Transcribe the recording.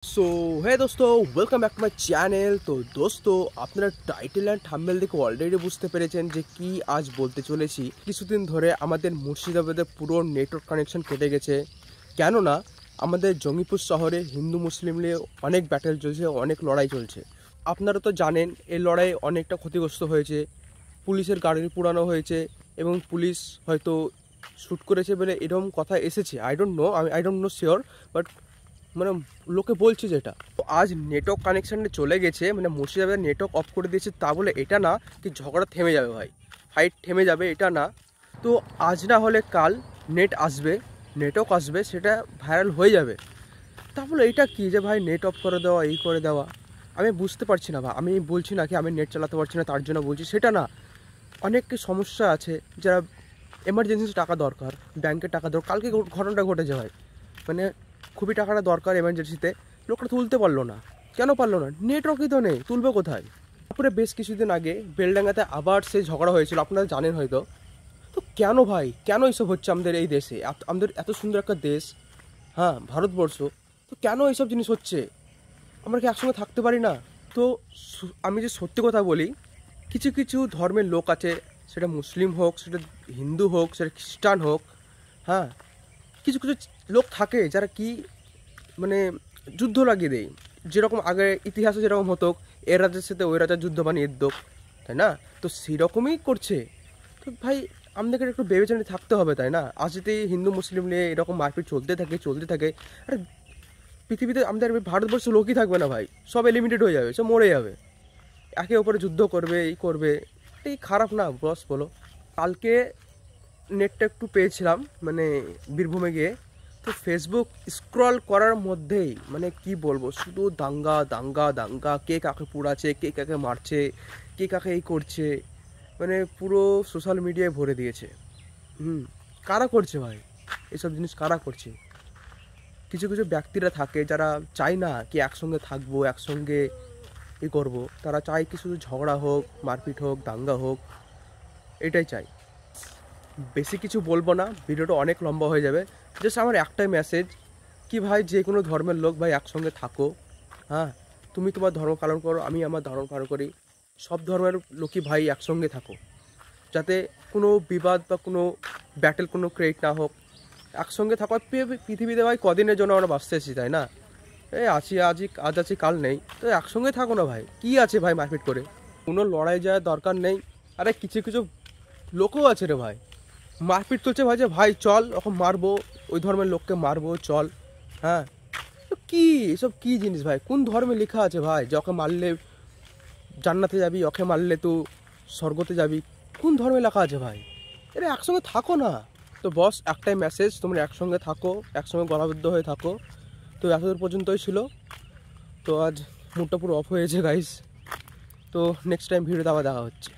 सो है दोस्तों welcome back to my channel. तो दोस्तों আপনারা টাইটেল অ্যান্ড থাম্বনেল দেখে অলরেডি বুঝতে পেরেছেন যে কি আজ বলতে চলেছি। কিছুদিন ধরে আমাদের মুর্শিদাবাদে পুরো নেটওয়ার্ক কানেকশন কেটে গেছে, কেননা আমাদের জঙ্গিপুর শহরে হিন্দু মুসলিম নিয়ে অনেক ব্যাটেল চলছে, অনেক লড়াই চলছে। আপনারা তো জানেন এই লড়াই অনেকটা ক্ষতিগ্রস্ত হয়েছে, পুলিশের গাড়ি পুরানো হয়েছে এবং পুলিশ হয়তো শ্যুট করেছে বলে এরকম কথা এসেছে। I don't know sure, but মানে লোকে বলছে যেটা। তো আজ নেটওয়ার্ক কানেকশানে চলে গেছে, মানে মুর্শিদাবাদের নেটওয়ার্ক অফ করে দিয়েছে, তা বলে এটা না কি ঝগড়া থেমে যাবে ভাই, ফাইট থেমে যাবে এটা না। তো আজ না হলে কাল নেট আসবে, নেটওয়ার্ক আসবে, সেটা ভাইরাল হয়ে যাবে। তা বলে এটা কি যে ভাই নেট অফ করে দেওয়া, এই করে দেওয়া, আমি বুঝতে পারছি না ভাই। আমি বলছি না কি আমি নেট চালাতে পারছি না তার জন্য বলছি, সেটা না। অনেক সমস্যা আছে, যারা এমার্জেন্সি টাকা দরকার, ব্যাংকে টাকা দরকার। কালকে ঘটনাটা ঘটেছে ভাই, মানে খুবই টাকাটা দরকার এমার্জেন্সিতে, লোকটা তুলতে পারলো না। কেন পারলো না? নেটওয়ার্কই তো নেই, তুলবে কোথায়? তারপরে বেশ কিছুদিন আগে বেলডাঙ্গাতে আবার সেই ঝগড়া হয়েছিল, আপনারা জানেন হয়তো। তো কেন ভাই, কেন এইসব হচ্ছে আমাদের এই দেশে? আমাদের এত সুন্দর একটা দেশ, হ্যাঁ ভারতবর্ষ, তো কেন এইসব জিনিস হচ্ছে? আমরা কি একসঙ্গে থাকতে পারি না? তো আমি যে সত্যি কথা বলি, কিছু কিছু ধর্মের লোক আছে, সেটা মুসলিম হোক, সেটা হিন্দু হোক, সেটা খ্রিস্টান হোক, হ্যাঁ কিছু কিছু লোক থাকে যারা কি মানে যুদ্ধ লাগিয়ে দেয়। যেরকম আগে ইতিহাসে যেরকম হতো, এ রাজার সাথে ওই রাজার যুদ্ধ বানিয়ে দিত, তাই না? তো সেরকমই করছে। তো ভাই আমাদেরকে একটু ভেবেচিন্তে থাকতে হবে, তাই না? আজ যদি হিন্দু মুসলিম নিয়ে এরকম মারপিট চলতে থাকে, আর পৃথিবীতে আমাদের ভারতবর্ষে লোকই থাকবে না ভাই, সব এলিমিনেট হয়ে যাবে, সব মরে যাবে, একে ওপরে যুদ্ধ করবে, এই করবে। এই খারাপ না বস, বলো? কালকে নেটটা একটু পেয়েছিলাম মানে বীরভূমে গিয়ে, তো ফেসবুক স্ক্রল করার মধ্যেই মানে কি বলবো, শুধু দাঙ্গা দাঙ্গা দাঙ্গা, কে কাকে পুড়াচ্ছে, কে কাকে মারছে, কে কাকে এই করছে, মানে পুরো সোশ্যাল মিডিয়ায় ভরে দিয়েছে। কারা করছে ভাই এসব জিনিস? কারা করছে? কিছু কিছু ব্যক্তিরা থাকে যারা চায় না কি একসঙ্গে থাকবো, একসঙ্গে ই করবো, তারা চায় কি শুধু ঝগড়া হোক, মারপিট হোক, দাঙ্গা হোক, এটাই চাই। বেশি কিছু বলবো না, ভিডিওটা অনেক লম্বা হয়ে যাবে। জাস্ট আমার একটাই মেসেজ কি ভাই, যে কোনো ধর্মের লোক ভাই একসঙ্গে থাকো। হ্যাঁ, তুমি তোমার ধর্ম পালন করো, আমি আমার ধর্ম পালন করি, সব ধর্মের লোকই ভাই একসঙ্গে থাকো, যাতে কোনো বিবাদ বা কোনো ব্যাটেল কোনো ক্রিয়েট না হোক। একসঙ্গে থাকো। পৃথিবীতে ভাই কদিনের জন্য আমরা বাঁচতে এসেছি, তাই না? আজ আছি কাল নেই, তো একসঙ্গে থাকো না ভাই। কি আছে ভাই মারপিট করে? কোনো লড়াই যাওয়ার দরকার নেই। আরে কিছু কিছু লোকও আছে রে ভাই, মারপিট চলছে ভাই, যে ভাই চল ওকে মারবো, ওই ধর্মের লোককে মারবো চল। হ্যাঁ, তো কি এসব কি জিনিস ভাই? কোন ধর্মে লেখা আছে ভাই যে ওকে মারলে জান্নাতে যাবি, ওকে মারলে তুই স্বর্গতে যাবি? কোন ধর্মে লেখা আছে ভাই? এরা একসঙ্গে থাকো না। তো বস একটাই মেসেজ, তোমরা একসঙ্গে থাকো, একসঙ্গে গলাবদ্ধ হয়ে থাকো। তো এতদূর পর্যন্তই ছিল। তো আজ মুডটা পুরো অফ হয়েছে গাইস। তো নেক্সট টাইম ভিডিওতে আবার দেখা হচ্ছে।